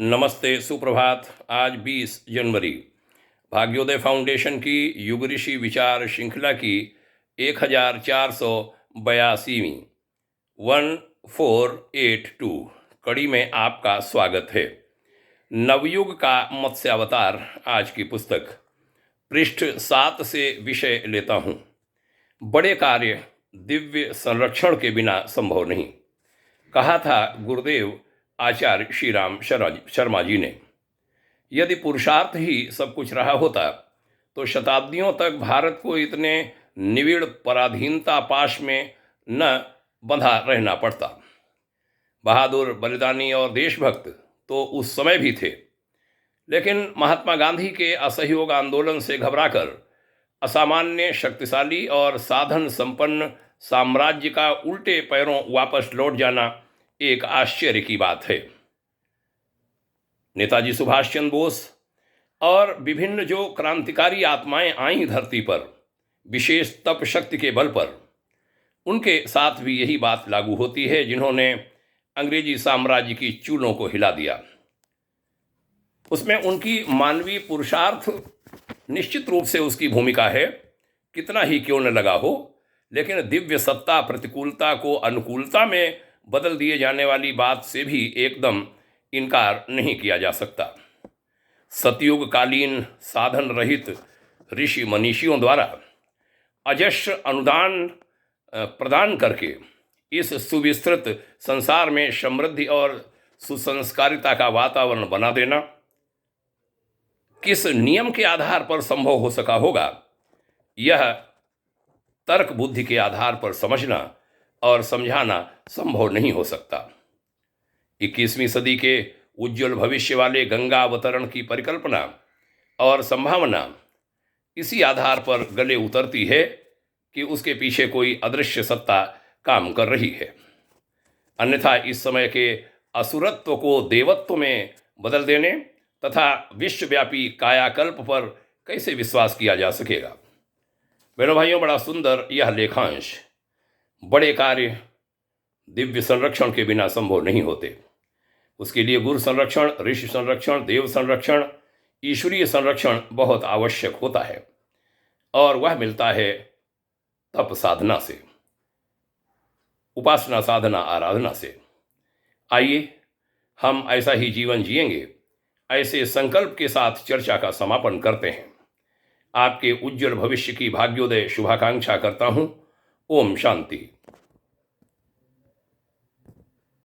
नमस्ते, सुप्रभात। आज 20 जनवरी भाग्योदय फाउंडेशन की युग ऋषि विचार श्रृंखला की 1482वीं 1482 कड़ी में आपका स्वागत है। नवयुग का मत्स्यावतार आज की पुस्तक पृष्ठ 7 से विषय लेता हूँ। बड़े कार्य दिव्य संरक्षण के बिना संभव नहीं, कहा था गुरुदेव आचार्य श्री राम शर्मा जी ने। यदि पुरुषार्थ ही सब कुछ रहा होता तो शताब्दियों तक भारत को इतने निविड़ पराधीनता पाश में न बंधा रहना पड़ता। बहादुर, बलिदानी और देशभक्त तो उस समय भी थे, लेकिन महात्मा गांधी के असहयोग आंदोलन से घबराकर असामान्य, शक्तिशाली और साधन संपन्न साम्राज्य का उल्टे पैरों वापस लौट जाना एक आश्चर्य की बात है। नेताजी सुभाष चंद्र बोस और विभिन्न जो क्रांतिकारी आत्माएं आईं धरती पर विशेष तप शक्ति के बल पर, उनके साथ भी यही बात लागू होती है, जिन्होंने अंग्रेजी साम्राज्य की चूलों को हिला दिया। उसमें उनकी मानवीय पुरुषार्थ निश्चित रूप से उसकी भूमिका है, कितना ही क्यों न लगा हो, लेकिन दिव्य सत्ता प्रतिकूलता को अनुकूलता में बदल दिए जाने वाली बात से भी एकदम इनकार नहीं किया जा सकता। सतयुग कालीन साधन रहित ऋषि मनीषियों द्वारा अजस्र अनुदान प्रदान करके इस सुविस्तृत संसार में समृद्धि और सुसंस्कारिता का वातावरण बना देना किस नियम के आधार पर संभव हो सका होगा, यह तर्क बुद्धि के आधार पर समझना और समझाना संभव नहीं हो सकता। 21वीं सदी के उज्जवल भविष्य वाले गंगा अवतरण की परिकल्पना और संभावना इसी आधार पर गले उतरती है कि उसके पीछे कोई अदृश्य सत्ता काम कर रही है। अन्यथा इस समय के असुरत्व को देवत्व में बदल देने तथा विश्वव्यापी कायाकल्प पर कैसे विश्वास किया जा सकेगा। बहनों भाइयों, बड़ा सुंदर यह लेखांश। बड़े कार्य दिव्य संरक्षण के बिना संभव नहीं होते। उसके लिए गुरु संरक्षण, ऋषि संरक्षण, देव संरक्षण, ईश्वरीय संरक्षण बहुत आवश्यक होता है, और वह मिलता है तप साधना से, उपासना साधना आराधना से। आइए हम ऐसा ही जीवन जिएंगे, ऐसे संकल्प के साथ चर्चा का समापन करते हैं। आपके उज्जवल भविष्य की भाग्योदय शुभाकांक्षा करता हूँ। ओम शांति।